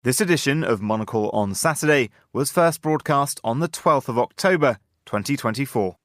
This edition of Monocle on Saturday was first broadcast on the 12th of October, 2024.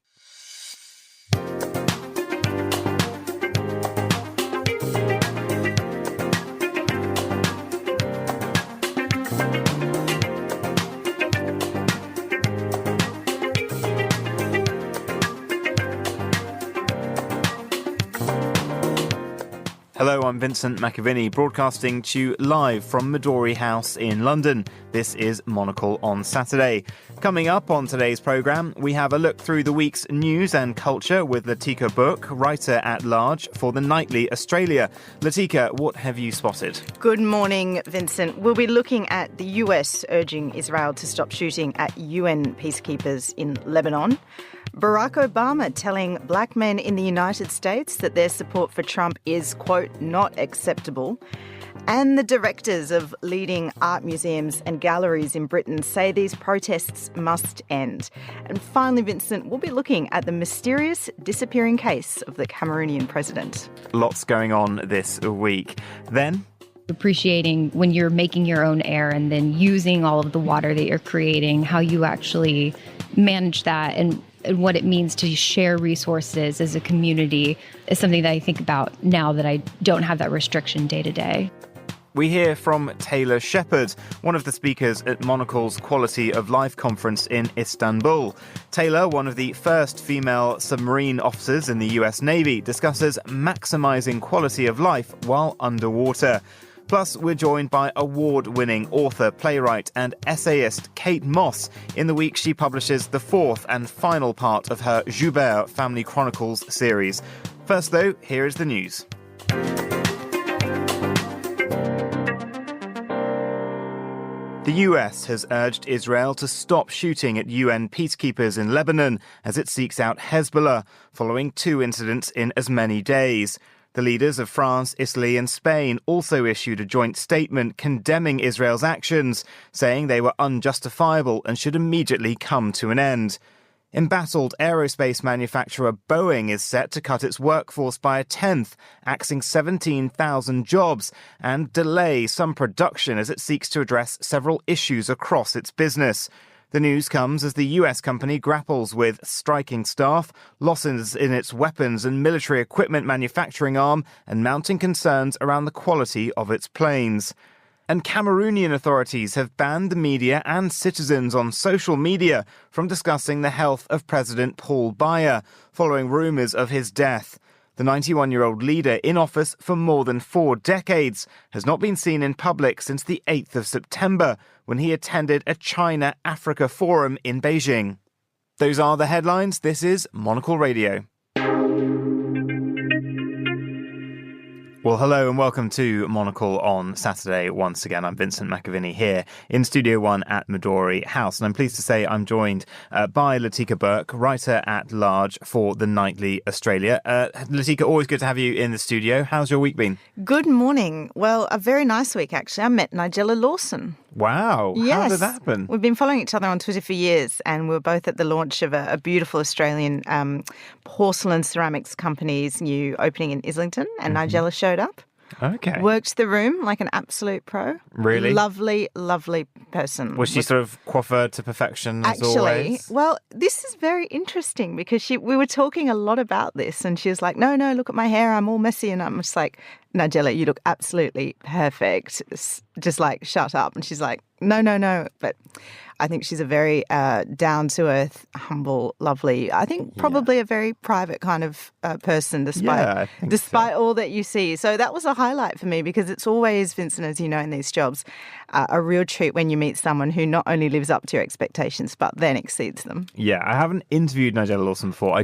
Hello, I'm Vincent McAviney, broadcasting to you live from Midori House in London. This is Monocle on Saturday. Coming up on today's programme, we have a look through the week's news and culture with Latika Bourke, writer-at-large for the Nightly Australia. Latika, what have you spotted? Good morning, Vincent. We'll be looking at the US urging Israel to stop shooting at UN peacekeepers in Lebanon. Barack Obama telling black men in the United States that their support for Trump is, quote, not acceptable. And the directors of leading art museums and galleries in Britain say these protests must end. And finally, Vincent, we'll be looking at the mysterious disappearing case of the Cameroonian president. Lots going on this week. Then, appreciating when you're making your own air and then using all of the water that you're creating, how you actually manage that and what it means to share resources as a community is something that I think about now that I don't have that restriction day to day. We hear from Taylor Sheppard, one of the speakers at Monocle's Quality of Life conference in Istanbul. Taylor, one of the first female submarine officers in the US Navy, discusses maximising quality of life while underwater. Plus, we're joined by award-winning author, playwright and essayist Kate Mosse in the week she publishes the fourth and final part of her Joubert Family Chronicles series. First, though, here is the news. The US has urged Israel to stop shooting at UN peacekeepers in Lebanon as it seeks out Hezbollah, following two incidents in as many days. The leaders of France, Italy and Spain also issued a joint statement condemning Israel's actions, saying they were unjustifiable and should immediately come to an end. Embattled aerospace manufacturer Boeing is set to cut its workforce by a tenth, axing 17,000 jobs, and delay some production as it seeks to address several issues across its business. The news comes as the US company grapples with striking staff, losses in its weapons and military equipment manufacturing arm, and mounting concerns around the quality of its planes. And Cameroonian authorities have banned the media and citizens on social media from discussing the health of President Paul Biya, following rumours of his death. The 91-year-old leader, in office for more than 4 decades, has not been seen in public since the 8th of September, when he attended a China-Africa forum in Beijing. Those are the headlines. This is Monocle Radio. Well, hello and welcome to Monocle on Saturday. Once again, I'm Vincent McAviney here in Studio 1 at Midori House. And I'm pleased to say I'm joined by Latika Bourke, writer-at-large for the Nightly Australia. Latika, always good to have you in the studio. How's your week been? Good morning. Well, a very nice week, actually. I met Nigella Lawson. Wow. Yes. How did that happen? We've been following each other on Twitter for years, and we were both at the launch of a beautiful Australian porcelain ceramics company's new opening in Islington, and Nigella showed up. Okay. Worked the room like an absolute pro. Really? Lovely, lovely person. Was she sort of coiffeured to perfection as always? Well, this is very interesting because we were talking a lot about this, and she was like, no, look at my hair, I'm all messy. And I'm just like, Nigella, you look absolutely perfect. Just like, shut up. And she's like, no. But I think she's a very down-to-earth, humble, lovely, I think probably a very private kind of person despite all that you see. So that was a highlight for me because it's always, Vincent, as you know, in these jobs, a real treat when you meet someone who not only lives up to your expectations but then exceeds them. Yeah, I haven't interviewed Nigella Lawson before.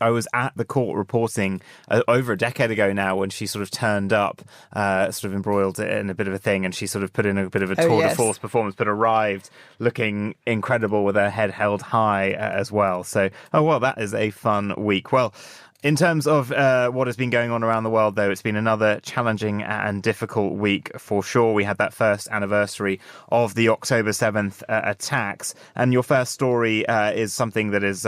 I was at the court reporting over a decade ago now when she sort of turned up, sort of embroiled in a bit of a thing, and she sort of put in a bit of a tour de force performance, but arrived looking incredible with her head held high as well. So, that is a fun week. Well, In terms of what has been going on around the world, though, it's been another challenging and difficult week for sure. We had that first anniversary of the October 7th attacks. And your first story is something that is,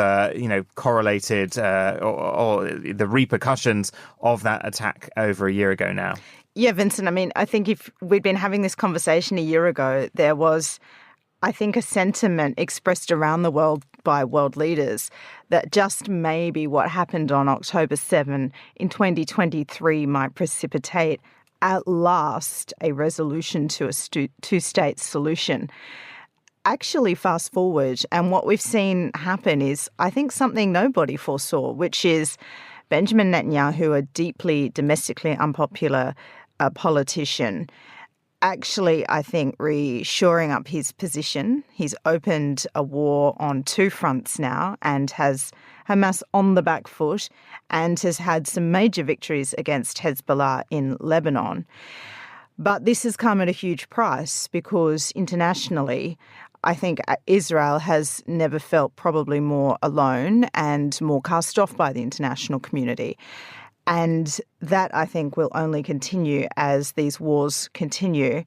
correlated or the repercussions of that attack over a year ago now. Yeah, Vincent, I mean, I think if we'd been having this conversation a year ago, there was, I think, a sentiment expressed around the world by world leaders that just maybe what happened on October 7 in 2023 might precipitate at last a resolution to a two-state solution. Actually, fast forward, and what we've seen happen is, I think, something nobody foresaw, which is Benjamin Netanyahu, a deeply domestically unpopular politician, actually, I think, shoring up his position. He's opened a war on two fronts now and has Hamas on the back foot and has had some major victories against Hezbollah in Lebanon. But this has come at a huge price because internationally, I think Israel has never felt probably more alone and more cast off by the international community. And that, I think, will only continue as these wars continue.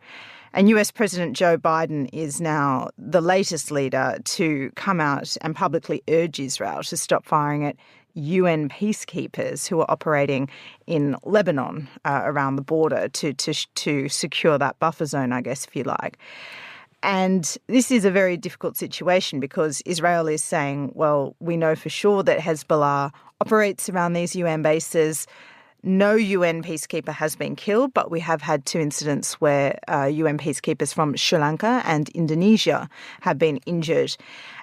And US President Joe Biden is now the latest leader to come out and publicly urge Israel to stop firing at UN peacekeepers who are operating in Lebanon around the border to secure that buffer zone, I guess, if you like. And this is a very difficult situation because Israel is saying, well, we know for sure that Hezbollah operates around these UN bases. No UN peacekeeper has been killed, but we have had two incidents where UN peacekeepers from Sri Lanka and Indonesia have been injured.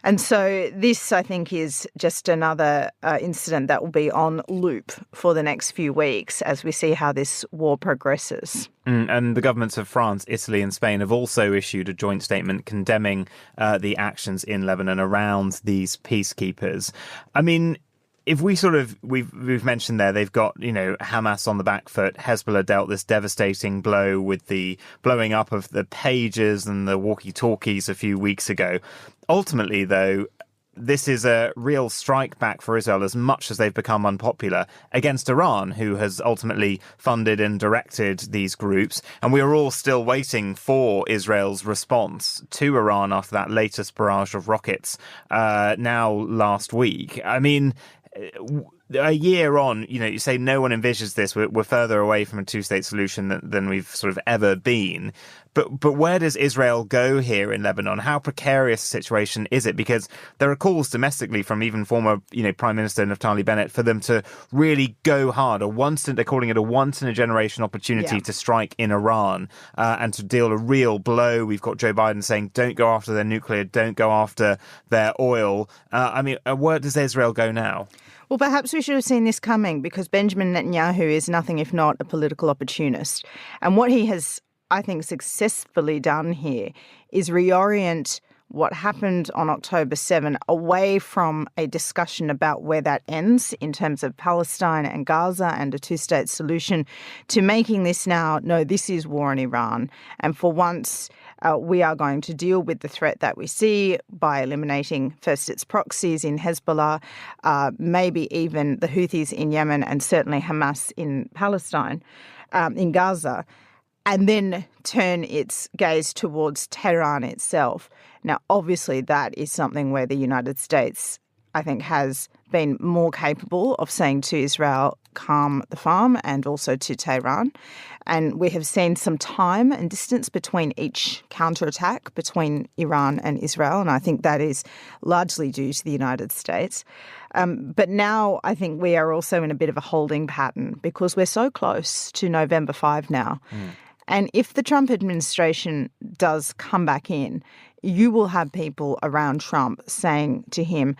And so this, I think, is just another incident that will be on loop for the next few weeks as we see how this war progresses. And the governments of France, Italy and Spain have also issued a joint statement condemning the actions in Lebanon around these peacekeepers. I mean, if we've mentioned there, they've got, Hamas on the back foot. Hezbollah dealt this devastating blow with the blowing up of the pages and the walkie-talkies a few weeks ago. Ultimately, though, this is a real strike back for Israel as much as they've become unpopular against Iran, who has ultimately funded and directed these groups. And we are all still waiting for Israel's response to Iran after that latest barrage of rockets now last week. I mean, a year on, you say no one envisages this. We're further away from a two-state solution than we've sort of ever been. But where does Israel go here in Lebanon? How precarious a situation is it? Because there are calls domestically from even former, Prime Minister Naftali Bennett for them to really go hard. They're calling it a once-in-a-generation opportunity to strike in Iran and to deal a real blow. We've got Joe Biden saying, don't go after their nuclear, don't go after their oil. Where does Israel go now? Well, perhaps we should have seen this coming because Benjamin Netanyahu is nothing if not a political opportunist. And what he has, I think, successfully done here is reorient what happened on October 7 away from a discussion about where that ends in terms of Palestine and Gaza and a two-state solution to making this now, no, this is war in Iran. And for once, we are going to deal with the threat that we see by eliminating first its proxies in Hezbollah, maybe even the Houthis in Yemen and certainly Hamas in Palestine, in Gaza, and then turn its gaze towards Tehran itself. Now, obviously, that is something where the United States, I think, has been more capable of saying to Israel, calm the farm, and also to Tehran. And we have seen some time and distance between each counterattack between Iran and Israel, and I think that is largely due to the United States. But now I think we are also in a bit of a holding pattern because we're so close to November 5 now. And if the Trump administration does come back in, you will have people around Trump saying to him,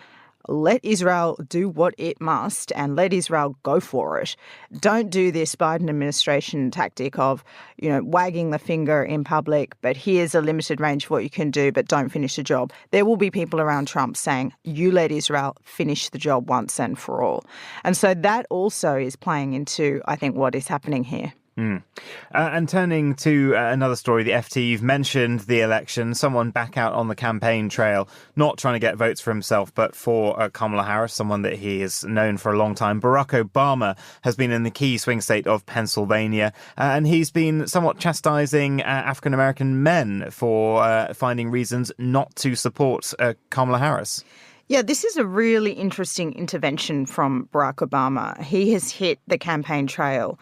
let Israel do what it must and let Israel go for it. Don't do this Biden administration tactic of, wagging the finger in public, but here's a limited range of what you can do, but don't finish the job. There will be people around Trump saying, you let Israel finish the job once and for all. And so that also is playing into, I think, what is happening here. And turning to another story, the FT, you've mentioned the election, someone back out on the campaign trail, not trying to get votes for himself, but for Kamala Harris, someone that he has known for a long time. Barack Obama has been in the key swing state of Pennsylvania, and he's been somewhat chastising African-American men for finding reasons not to support Kamala Harris. Yeah, this is a really interesting intervention from Barack Obama. He has hit the campaign trail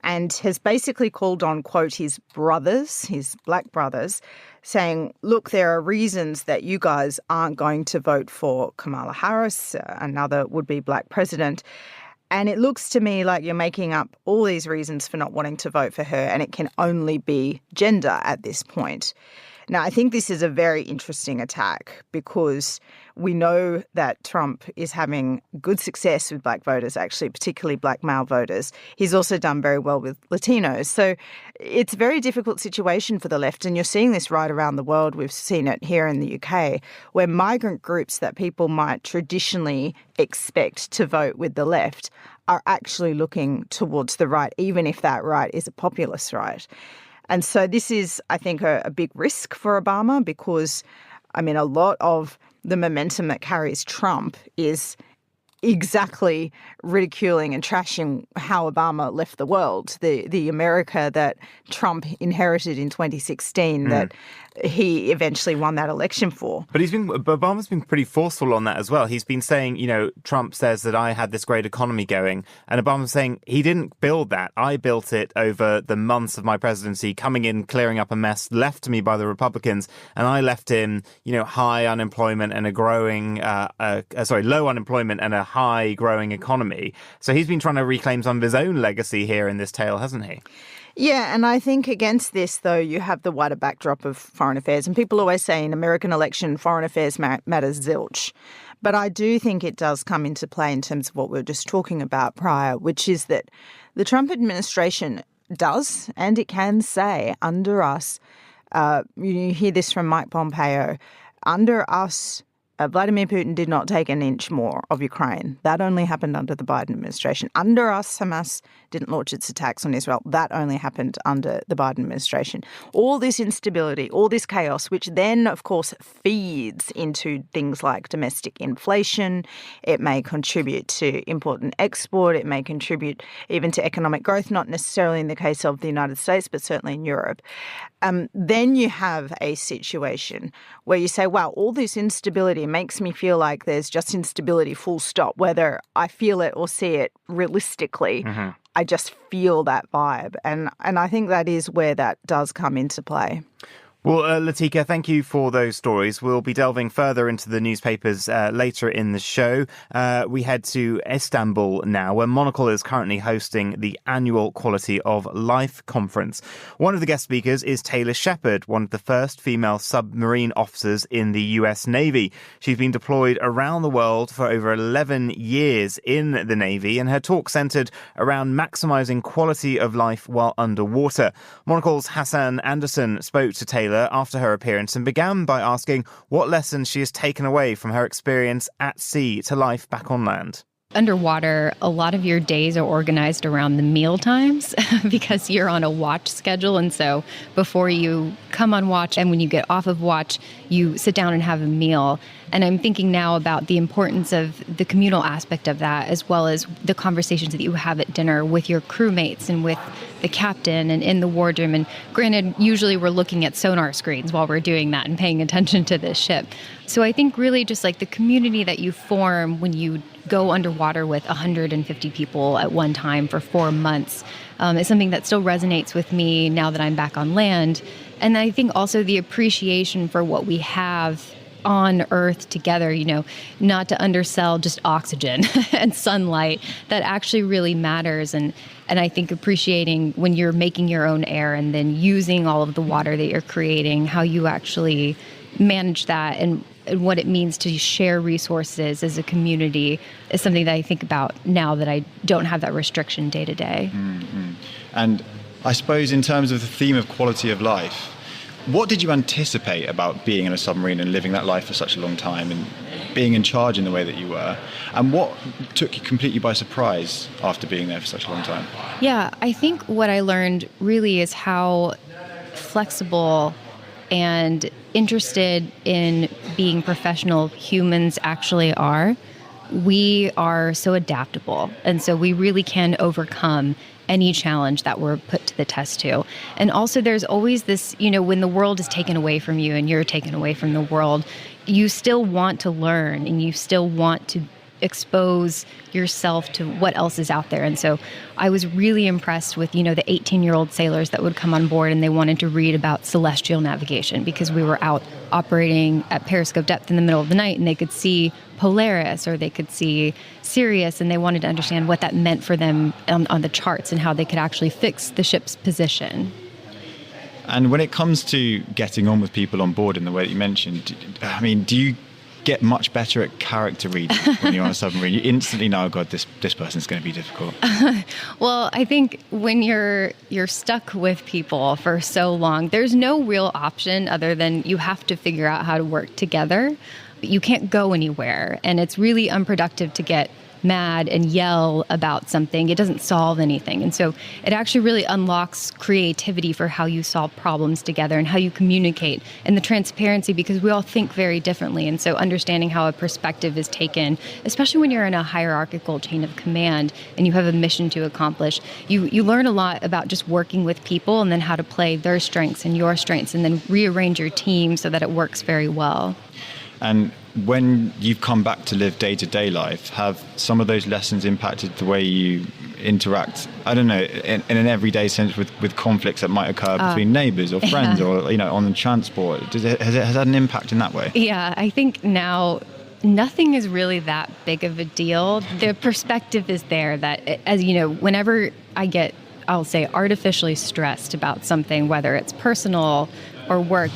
and has basically called on, quote, his brothers, his black brothers, saying, look, there are reasons that you guys aren't going to vote for Kamala Harris, another would-be black president. And it looks to me like you're making up all these reasons for not wanting to vote for her, and it can only be gender at this point. Now, I think this is a very interesting attack because we know that Trump is having good success with black voters, actually, particularly black male voters. He's also done very well with Latinos. So it's a very difficult situation for the left, and you're seeing this right around the world. We've seen it here in the UK, where migrant groups that people might traditionally expect to vote with the left are actually looking towards the right, even if that right is a populist right. And so this is, I think, a big risk for Obama because, I mean, a lot of the momentum that carries Trump is exactly ridiculing and trashing how Obama left the world, the America that Trump inherited in 2016 that he eventually won that election for. But Obama's been pretty forceful on that as well. He's been saying, you know, Trump says that I had this great economy going, and Obama's saying he didn't build that. I built it over the months of my presidency, coming in, clearing up a mess left to me by the Republicans, and I left in, you know, high unemployment and a growing, low unemployment and a high growing economy. So he's been trying to reclaim some of his own legacy here in this tale, hasn't he? Yeah, and I think against this, though, you have the wider backdrop of foreign affairs. And people always say in American election, foreign affairs matters zilch. But I do think it does come into play in terms of what we were just talking about prior, which is that the Trump administration does, and it can say, under us, you hear this from Mike Pompeo, under us, Vladimir Putin did not take an inch more of Ukraine. That only happened under the Biden administration. Under us, Hamas didn't launch its attacks on Israel. That only happened under the Biden administration. All this instability, all this chaos, which then, of course, feeds into things like domestic inflation. It may contribute to import and export. It may contribute even to economic growth, not necessarily in the case of the United States, but certainly in Europe. Then you have a situation where you say, wow, all this instability makes me feel like there's just instability full stop, whether I feel it or see it realistically. I just feel that vibe. And I think that is where that does come into play. Well, Latika, thank you for those stories. We'll be delving further into the newspapers later in the show. We head to Istanbul now, where Monocle is currently hosting the annual Quality of Life conference. One of the guest speakers is Taylor Sheppard, one of the first female submarine officers in the US Navy. She's been deployed around the world for over 11 years in the Navy, and her talk centered around maximizing quality of life while underwater. Monocle's Hassan Anderson spoke to Taylor after her appearance and began by asking what lessons she has taken away from her experience at sea to life back on land. Underwater, a lot of your days are organized around the meal times because you're on a watch schedule. And so before you come on watch and when you get off of watch, you sit down and have a meal. And I'm thinking now about the importance of the communal aspect of that, as well as the conversations that you have at dinner with your crewmates and with the captain and in the wardroom. And granted, usually we're looking at sonar screens while we're doing that and paying attention to the ship. So I think really just like the community that you form when you go underwater with 150 people at one time for 4 months is something that still resonates with me now that I'm back on land. And I think also the appreciation for what we have on Earth together, you know, not to undersell just oxygen and sunlight, that actually really matters. And I think appreciating when you're making your own air and then using all of the water that you're creating, how you actually manage that and what it means to share resources as a community is something that I think about now that I don't have that restriction day to day. And I suppose in terms of the theme of quality of life, What did you anticipate about being in a submarine and living that life for such a long time and being in charge in the way that you were? And what took you completely by surprise after being there for such a long time? Yeah, I think what I learned really is how flexible and interested in being professional humans actually are. We are so adaptable, and so we really can overcome any challenge that we're put to the test to. And also there's always this, when the world is taken away from you and you're taken away from the world, you still want to learn and you still want to expose yourself to what else is out there. And so I was really impressed with, the 18-year-old sailors that would come on board and they wanted to read about celestial navigation because we were out operating at periscope depth in the middle of the night and they could see Polaris or they could see Sirius, and they wanted to understand what that meant for them on the charts and how they could actually fix the ship's position. And when it comes to getting on with people on board in the way that you mentioned, do you get much better at character reading when you're on a submarine? You instantly know, oh God, this person's going to be difficult. Well, I think when you're stuck with people for so long, there's no real option other than you have to figure out how to work together. You can't go anywhere, and it's really unproductive to get mad and yell about something. It doesn't solve anything. And so it actually really unlocks creativity for how you solve problems together and how you communicate, and the transparency, because we all think very differently. And so understanding how a perspective is taken, especially when you're in a hierarchical chain of command and you have a mission to accomplish, you learn a lot about just working with people and then how to play their strengths and your strengths and then rearrange your team so that it works very well. And when you've come back to live day-to-day life, have some of those lessons impacted the way you interact, I don't know, in an everyday sense with conflicts that might occur between neighbours or friends or, on the transport? Has it had an impact in that way? Yeah, I think now nothing is really that big of a deal. The perspective is there that, as whenever I get, I'll say, artificially stressed about something, whether it's personal or work,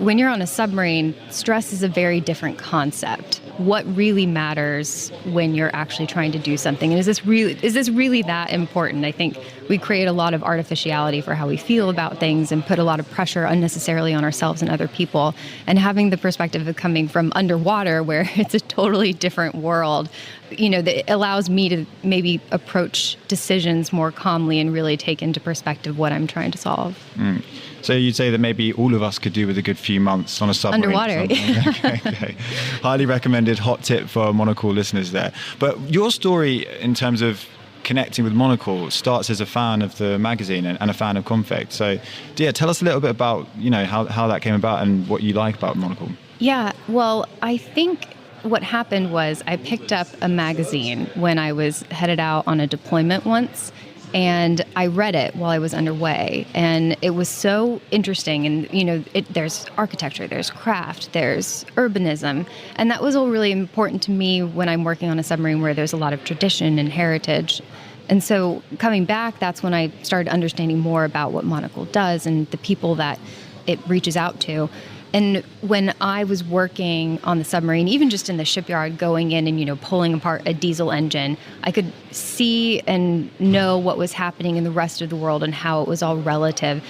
when you're on a submarine, stress is a very different concept. What really matters when you're actually trying to do something? And is this really that important? I think we create a lot of artificiality for how we feel about things and put a lot of pressure unnecessarily on ourselves and other people. And having the perspective of coming from underwater, where it's a totally different world, that allows me to maybe approach decisions more calmly and really take into perspective what I'm trying to solve. Mm. So you'd say that maybe all of us could do with a good few months on a submarine. Underwater. Okay. Highly recommended hot tip for Monocle listeners there. But your story in terms of connecting with Monocle starts as a fan of the magazine and a fan of Conflict. So, Dia, tell us a little bit about, how that came about and what you like about Monocle. Yeah, well, I think what happened was I picked up a magazine when I was headed out on a deployment once. And I read it while I was underway, and it was so interesting. And, there's architecture, there's craft, there's urbanism. And that was all really important to me when I'm working on a submarine where there's a lot of tradition and heritage. And so coming back, that's when I started understanding more about what Monocle does and the people that it reaches out to. And when I was working on the submarine, even just in the shipyard, going in and, pulling apart a diesel engine, I could see and know what was happening in the rest of the world and how it was all relative.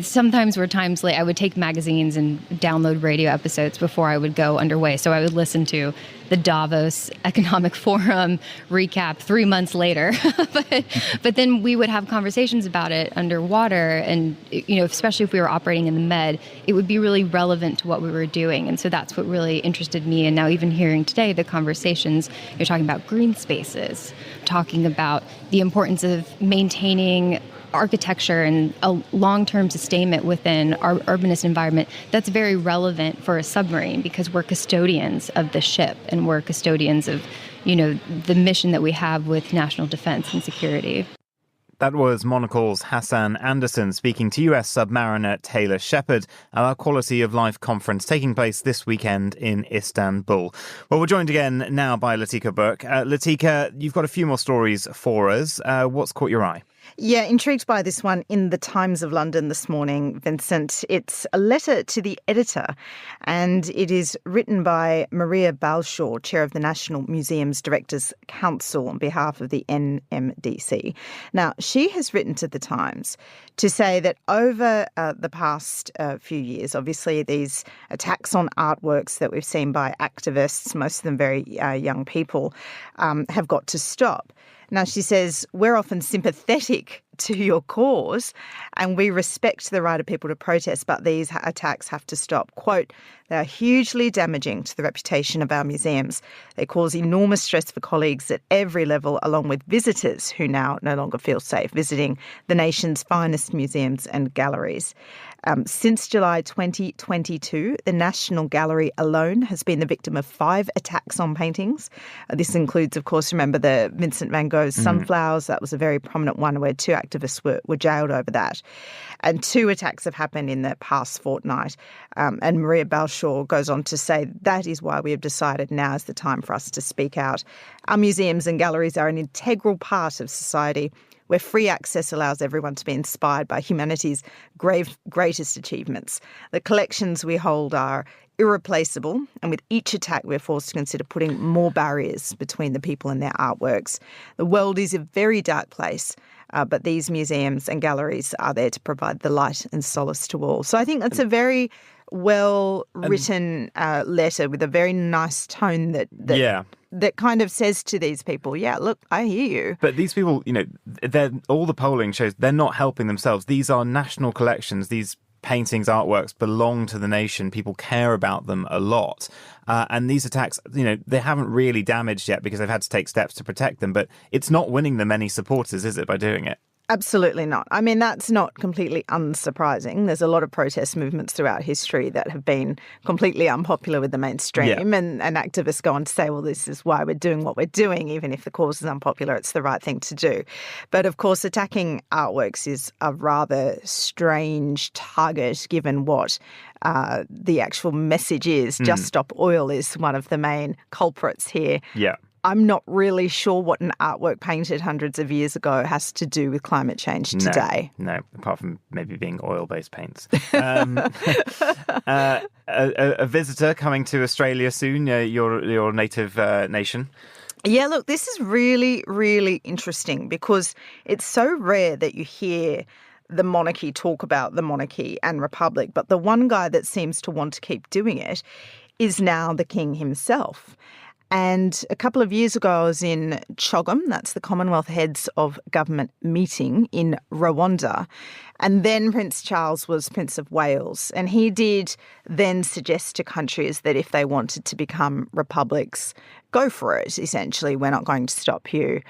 Sometimes were times late, I would take magazines and download radio episodes before I would go underway. So I would listen to the Davos Economic Forum recap 3 months later. but then we would have conversations about it underwater. And, especially if we were operating in the Med, it would be really relevant to what we were doing. And so that's what really interested me. And now even hearing today, the conversations, you're talking about green spaces, talking about the importance of maintaining architecture and a long-term sustainment within our urbanist environment, that's very relevant for a submarine because we're custodians of the ship and we're custodians of, the mission that we have with national defense and security. That was Monocle's Hassan Anderson speaking to US submariner Taylor Sheppard at our Quality of Life conference taking place this weekend in Istanbul. Well, we're joined again now by Latika Bourke. Latika, you've got a few more stories for us. What's caught your eye? Yeah, intrigued by this one in the Times of London this morning, Vincent. It's a letter to the editor, and it is written by Maria Balshaw, chair of the National Museums Directors Council, on behalf of the NMDC. Now, she has written to the Times to say that over the past few years, obviously these attacks on artworks that we've seen by activists, most of them very young people, have got to stop. Now, she says, we're often sympathetic to your cause and we respect the right of people to protest, but these attacks have to stop. Quote, they are hugely damaging to the reputation of our museums. They cause enormous stress for colleagues at every level, along with visitors who now no longer feel safe visiting the nation's finest museums and galleries. Since July 2022, the National Gallery alone has been the victim of 5 attacks on paintings. This includes, of course, remember the Vincent van Gogh's Sunflowers. That was a very prominent one where 2 activists were jailed over that. And 2 attacks have happened in the past fortnight. And Maria Balshaw goes on to say that is why we have decided now is the time for us to speak out. Our museums and galleries are an integral part of society where free access allows everyone to be inspired by humanity's greatest achievements. The collections we hold are irreplaceable, and with each attack we're forced to consider putting more barriers between the people and their artworks. The world is a very dark place, but these museums and galleries are there to provide the light and solace to all. So I think that's a very well-written letter with a very nice tone that kind of says to these people, yeah, look, I hear you. But these people, all the polling shows they're not helping themselves. These are national collections. These paintings, artworks belong to the nation. People care about them a lot. And these attacks, they haven't really damaged yet because they've had to take steps to protect them. But it's not winning them any supporters, is it, by doing it? Absolutely not. I mean, that's not completely unsurprising. There's a lot of protest movements throughout history that have been completely unpopular with the mainstream, and activists go on to say, well, this is why we're doing what we're doing. Even if the cause is unpopular, it's the right thing to do. But of course, attacking artworks is a rather strange target given what the actual message is. Just Stop Oil is one of the main culprits here. Yeah. I'm not really sure what an artwork painted hundreds of years ago has to do with climate change today. No, apart from maybe being oil-based paints. A visitor coming to Australia soon, your native nation. Yeah, look, this is really, really interesting because it's so rare that you hear the monarchy talk about the monarchy and republic, but the one guy that seems to want to keep doing it is now the king himself. And a couple of years ago, I was in Chogam, that's the Commonwealth Heads of Government meeting in Rwanda. And then Prince Charles was Prince of Wales. And he did then suggest to countries that if they wanted to become republics, go for it, essentially. We're not going to stop you.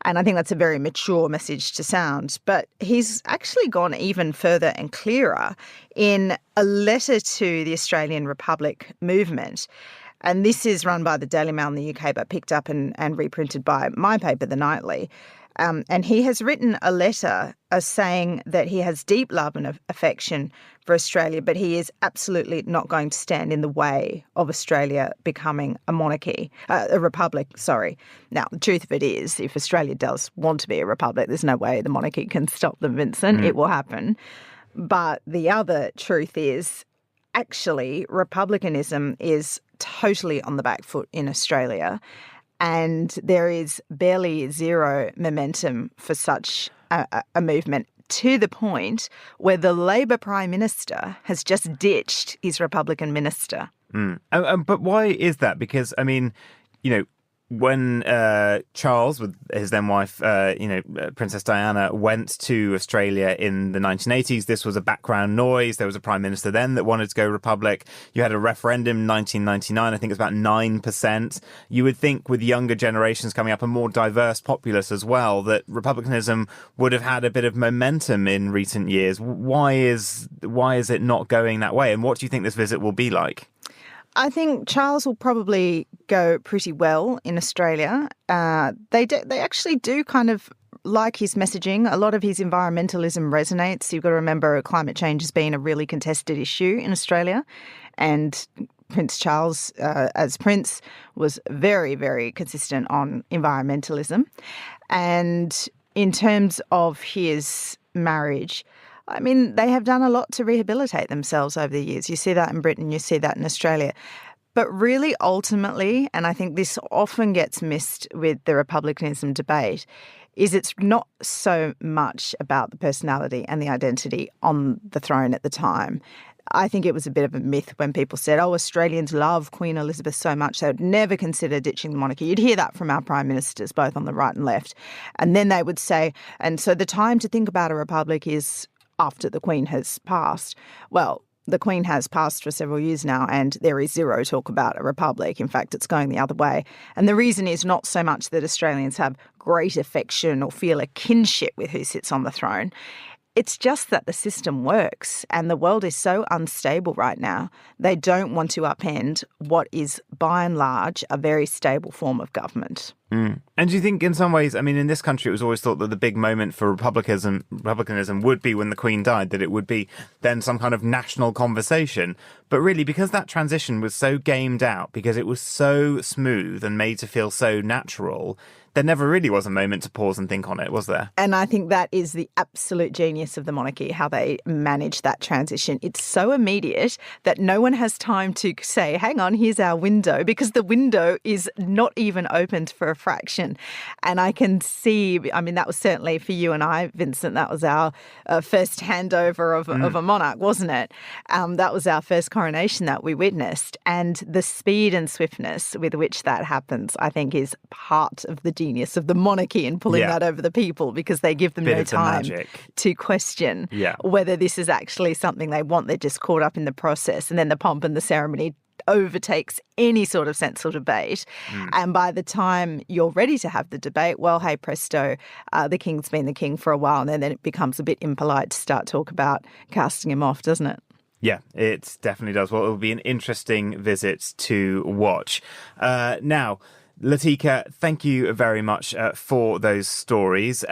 And I think that's a very mature message to sound. But he's actually gone even further and clearer in a letter to the Australian Republic movement. And this is run by the Daily Mail in the UK, but picked up and reprinted by my paper, The Nightly. And he has written a letter saying that he has deep love and affection for Australia, but he is absolutely not going to stand in the way of Australia becoming a republic. Now, the truth of it is, if Australia does want to be a republic, there's no way the monarchy can stop them, Vincent. It will happen. But the other truth is, actually, republicanism is totally on the back foot in Australia, and there is barely zero momentum for such a movement, to the point where the Labor Prime Minister has just ditched his Republican minister. But why is that? Because, I mean, when Charles, with his then wife, Princess Diana, went to Australia in the 1980s, this was a background noise. There was a prime minister then that wanted to go republic. You had a referendum in 1999. I think it's about 9%. You would think with younger generations coming up, a more diverse populace as well, that republicanism would have had a bit of momentum in recent years. Why is it not going that way? And what do you think this visit will be like? I think Charles will probably go pretty well in Australia. They actually do kind of like his messaging. A lot of his environmentalism resonates. You've got to remember climate change has been a really contested issue in Australia, and Prince Charles, as Prince, was very, very consistent on environmentalism. And in terms of his marriage, I mean, they have done a lot to rehabilitate themselves over the years. You see that in Britain, you see that in Australia. But really, ultimately, and I think this often gets missed with the republicanism debate, is it's not so much about the personality and the identity on the throne at the time. I think it was a bit of a myth when people said, oh, Australians love Queen Elizabeth so much they would never consider ditching the monarchy. You'd hear that from our prime ministers, both on the right and left. And then they would say, and so the time to think about a republic is after the Queen has passed. Well, the Queen has passed for several years now, and there is zero talk about a republic. In fact, it's going the other way. And the reason is not so much that Australians have great affection or feel a kinship with who sits on the throne. It's just that the system works and the world is so unstable right now. They don't want to upend what is, by and large, a very stable form of government. And do you think in some ways, I mean, in this country, it was always thought that the big moment for republicanism would be when the Queen died, that it would be then some kind of national conversation. But really, because that transition was so gamed out, because it was so smooth and made to feel so natural, there never really was a moment to pause and think on it, was there? And I think that is the absolute genius of the monarchy, how they manage that transition. It's so immediate that no one has time to say, hang on, here's our window, because the window is not even opened for a fraction. And I can see, I mean, that was certainly for you and I, Vincent, that was our first handover of a monarch, wasn't it? That was our first coronation that we witnessed. And the speed and swiftness with which that happens, I think, is part of the genius of the monarchy in pulling that over the people, because they give them no time to question whether this is actually something they want. They're just caught up in the process, and then the pomp and the ceremony overtakes any sort of sensible debate. And by the time you're ready to have the debate, well, hey, presto, the king's been the king for a while, and then it becomes a bit impolite to start talk about casting him off, doesn't it? Yeah, it definitely does. Well, it will be an interesting visit to watch. Now, Latika, thank you very much for those stories.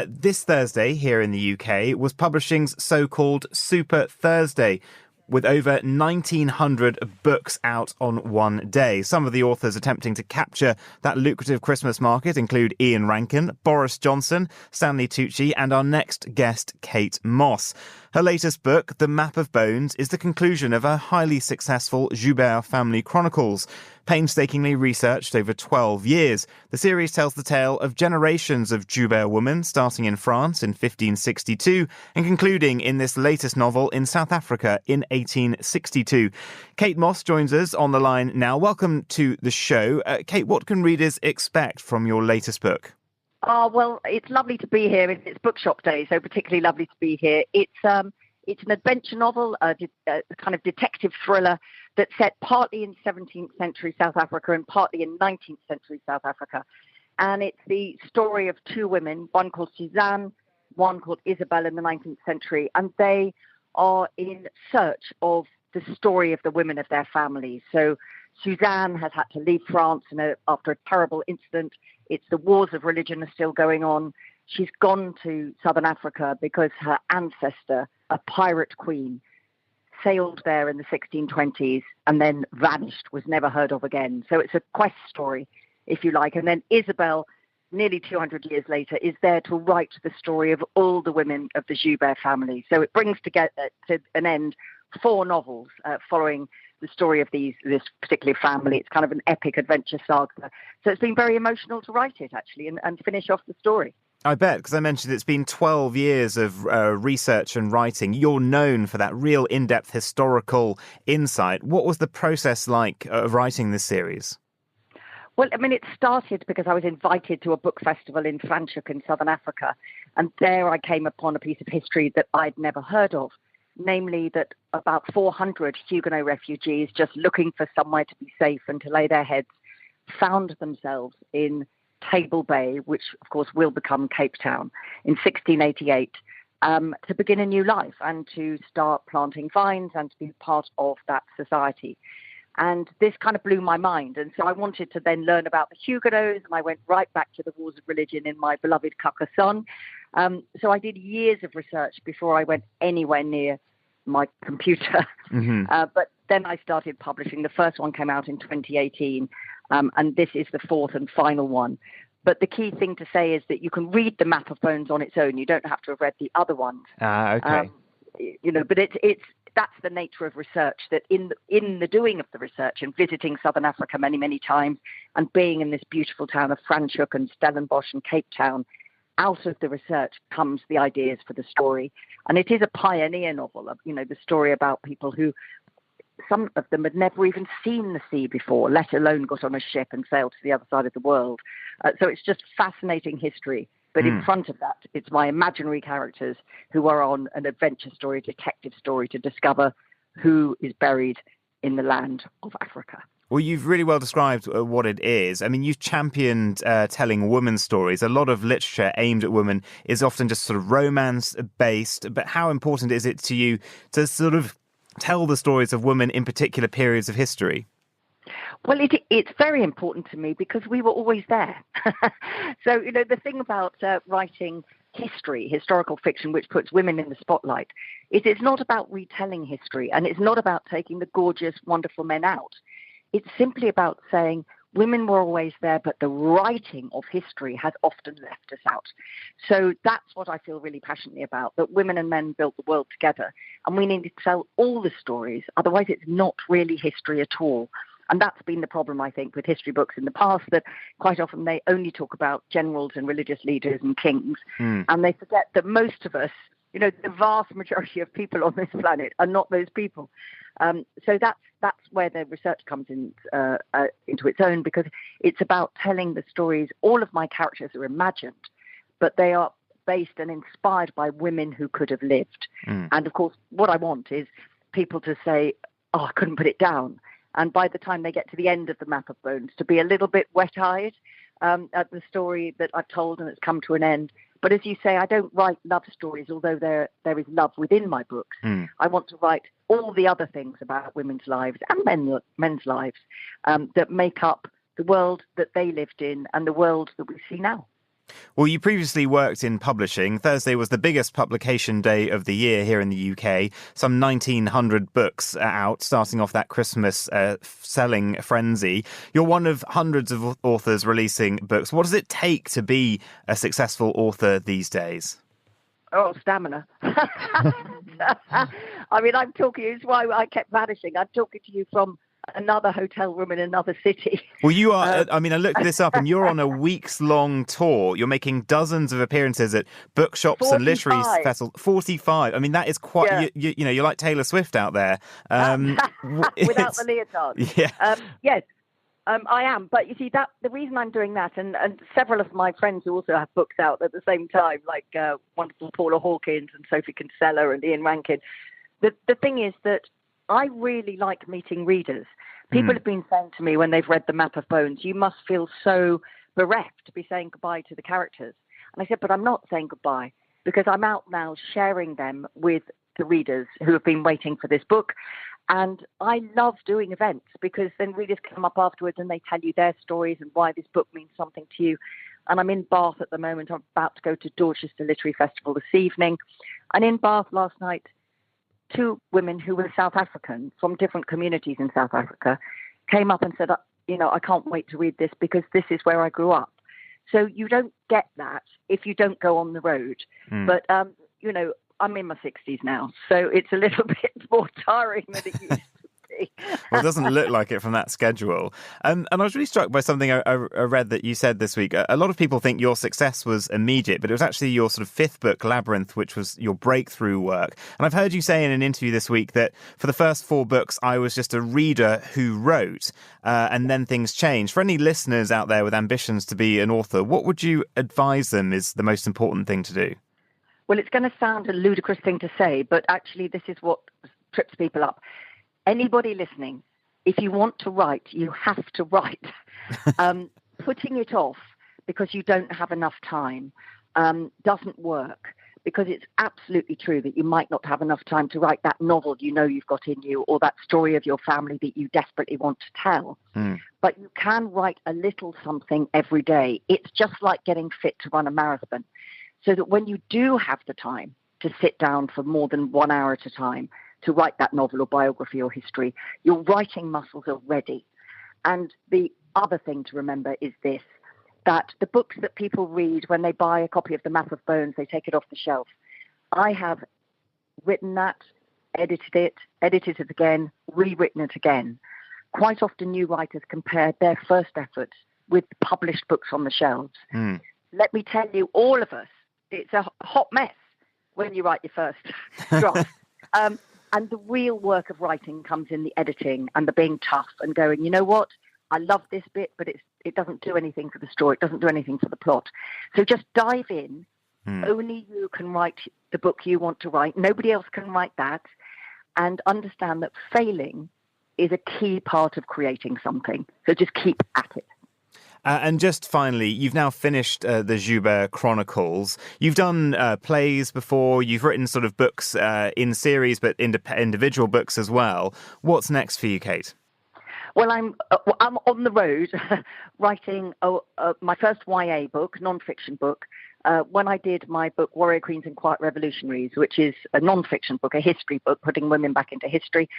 This Thursday here in the UK was publishing's so-called Super Thursday, with over 1,900 books out on one day. Some of the authors attempting to capture that lucrative Christmas market include Ian Rankin, Boris Johnson, Stanley Tucci, and our next guest, Kate Mosse. Her latest book, The Map of Bones, is the conclusion of her highly successful Joubert Family Chronicles. Painstakingly researched over 12 years, the series tells the tale of generations of Joubert women, starting in France in 1562 and concluding in this latest novel in South Africa in 1862. Kate Mosse joins us on the line now. Welcome to the show. Kate, what can readers expect from your latest book? Well, it's lovely to be here. It's bookshop day, so particularly lovely to be here. It's an adventure novel, a kind of detective thriller that's set partly in 17th century South Africa and partly in 19th century South Africa. And it's the story of two women, one called Suzanne, one called Isabel in the 19th century. And they are in search of the story of the women of their families. So Suzanne has had to leave France after a terrible incident. It's the wars of religion are still going on. She's gone to Southern Africa because her ancestor, a pirate queen, sailed there in the 1620s and then vanished, was never heard of again. So it's a quest story, if you like. And then Isabel, nearly 200 years later, is there to write the story of all the women of the Joubert family. So it brings together to an end 4 novels following the story of this particular family. It's kind of an epic adventure saga. So it's been very emotional to write it, actually, and finish off the story. I bet, because I mentioned it's been 12 years of research and writing. You're known for that real in-depth historical insight. What was the process like of writing this series? Well, I mean, it started because I was invited to a book festival in Franschhoek in Southern Africa. And there I came upon a piece of history that I'd never heard of, namely that about 400 Huguenot refugees just looking for somewhere to be safe and to lay their heads found themselves in Table Bay, which of course will become Cape Town, in 1688, to begin a new life and to start planting vines and to be part of that society. And this kind of blew my mind. And so I wanted to then learn about the Huguenots, and I went right back to the wars of religion in my beloved Carcassonne. So I did years of research before I went anywhere near my computer. But then I started publishing. The first one came out in 2018. And this is the 4th and final one. But the key thing to say is that you can read the map of bones on its own. You don't have to have read the other ones. Okay. But that's the nature of research, that in the doing of the research and visiting Southern Africa many, many times and being in this beautiful town of Franschhoek and Stellenbosch and Cape Town, out of the research comes the ideas for the story. And it is a pioneer novel, the story about people who, some of them had never even seen the sea before, let alone got on a ship and sailed to the other side of the world. So it's just fascinating history. But in front of that, it's my imaginary characters who are on an adventure story, detective story to discover who is buried in the land of Africa. Well, you've really well described what it is. I mean, you've championed telling women's stories. A lot of literature aimed at women is often just sort of romance-based. But how important is it to you to sort of tell the stories of women in particular periods of history? Well, it's very important to me because we were always there. So, the thing about writing historical fiction, which puts women in the spotlight, is it's not about retelling history, and it's not about taking the gorgeous, wonderful men out. It's simply about saying women were always there, but the writing of history has often left us out. So that's what I feel really passionately about, that women and men built the world together, and we need to tell all the stories. Otherwise, it's not really history at all. And that's been the problem, I think, with history books in the past, that quite often they only talk about generals and religious leaders and kings. And they forget that most of us, the vast majority of people on this planet are not those people. So that's where the research comes into its own, because it's about telling the stories. All of my characters are imagined, but they are based and inspired by women who could have lived. And, of course, what I want is people to say, oh, I couldn't put it down. And by the time they get to the end of the map of bones, to be a little bit wet-eyed at the story that I've told and it's come to an end. But as you say, I don't write love stories, although there is love within my books. I want to write all the other things about women's lives and men's lives that make up the world that they lived in and the world that we see now. Well, you previously worked in publishing. Thursday was the biggest publication day of the year here in the UK. Some 1,900 books are out, starting off that Christmas selling frenzy. You're one of hundreds of authors releasing books. What does it take to be a successful author these days? Oh, stamina. I mean, I'm talking, it's why I kept vanishing. I'm talking to you from another hotel room in another city. Well, you are, I looked this up and you're on a weeks-long tour. You're making dozens of appearances at bookshops 45. And literary festivals. 45. I mean, that is quite, you're like Taylor Swift out there. Without the leotard. Yeah. Yes. I am, but you see that the reason I'm doing that, and several of my friends who also have books out at the same time, like wonderful Paula Hawkins and Sophie Kinsella and Ian Rankin. The thing is that I really like meeting readers. People have been saying to me when they've read The Map of Bones, you must feel so bereft to be saying goodbye to the characters. And I said, but I'm not saying goodbye, because I'm out now sharing them with the readers who have been waiting for this book. And I love doing events, because then readers come up afterwards and they tell you their stories and why this book means something to you. And I'm in Bath at the moment. I'm about to go to Dorchester Literary Festival this evening. And in Bath last night, 2 women who were South African from different communities in South Africa came up and said, I can't wait to read this because this is where I grew up. So you don't get that if you don't go on the road. But, I'm in my 60s now, so it's a little bit more tiring than it used to be. Well, it doesn't look like it from that schedule. And I was really struck by something I read that you said this week. A lot of people think your success was immediate, but it was actually your sort of 5th book, Labyrinth, which was your breakthrough work. And I've heard you say in an interview this week that for the first 4 books, I was just a reader who wrote, and then things changed. For any listeners out there with ambitions to be an author, what would you advise them is the most important thing to do? Well, it's going to sound a ludicrous thing to say, but actually this is what trips people up. Anybody listening, if you want to write, you have to write. Putting it off because you don't have enough time doesn't work, because it's absolutely true that you might not have enough time to write that novel you've got in you, or that story of your family that you desperately want to tell. But you can write a little something every day. It's just like getting fit to run a marathon. So that when you do have the time to sit down for more than 1 hour at a time to write that novel or biography or history, your writing muscles are ready. And the other thing to remember is this. that the books that people read when they buy a copy of The Map of Bones, they take it off the shelf. I have written that, edited it again, rewritten it again. Quite often new writers compare their first efforts with published books on the shelves. Let me tell you, all of us, it's a hot mess when you write your first draft. And the real work of writing comes in the editing and the being tough and going, you know what, I love this bit, but it doesn't do anything for the story. It doesn't do anything for the plot. So just dive in. Only you can write the book you want to write. Nobody else can write that. And understand that failing is a key part of creating something. So just keep at it. And just finally, you've now finished the Joubert Chronicles. You've done plays before. You've written sort of books in series, but individual books as well. What's next for you, Kate? Well, I'm on the road writing my first YA book, non-fiction book. When I did my book, Warrior Queens and Quiet Revolutionaries, which is a non-fiction book, a history book, putting women back into history,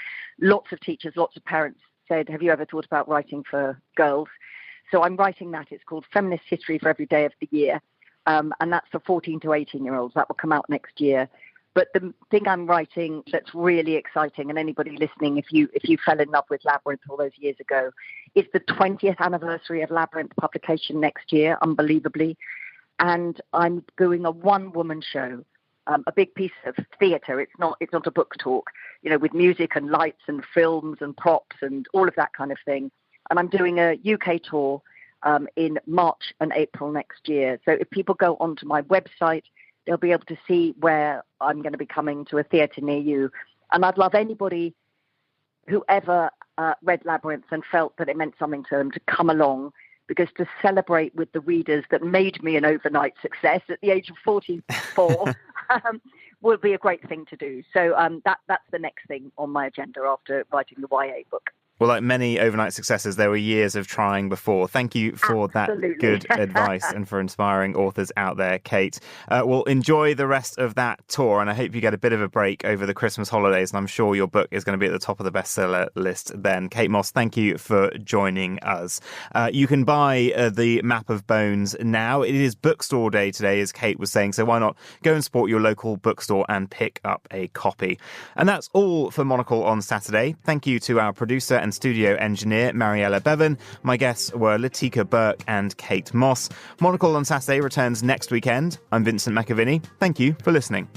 lots of teachers, lots of parents said, have you ever thought about writing for girls? So I'm writing that. It's called Feminist History for Every Day of the Year. And that's for 14 to 18-year-olds. That will come out next year. But the thing I'm writing that's really exciting, and anybody listening, if you fell in love with Labyrinth all those years ago, it's the 20th anniversary of Labyrinth publication next year, unbelievably. And I'm doing a one-woman show, a big piece of theatre. It's not a book talk, with music and lights and films and props and all of that kind of thing. And I'm doing a UK tour in March and April next year. So if people go onto my website, they'll be able to see where I'm going to be coming to a theatre near you. And I'd love anybody who ever read Labyrinth and felt that it meant something to them to come along, because to celebrate with the readers that made me an overnight success at the age of 44 will be a great thing to do. So that's the next thing on my agenda after writing the YA book. Well, like many overnight successes, there were years of trying before. Thank you for Absolutely. that good advice and for inspiring authors out there, Kate. Well, enjoy the rest of that tour, and I hope you get a bit of a break over the Christmas holidays, and I'm sure your book is going to be at the top of the bestseller list then. Kate Mosse, thank you for joining us. You can buy The Map of Bones now. It is bookstore day today, as Kate was saying, so why not go and support your local bookstore and pick up a copy. And that's all for Monocle on Saturday. Thank you to our producer and studio engineer, Mariella Bevan. My guests were Latika Bourke and Kate Mosse. Monocle on Saturday returns next weekend. I'm Vincent McAviney. Thank you for listening.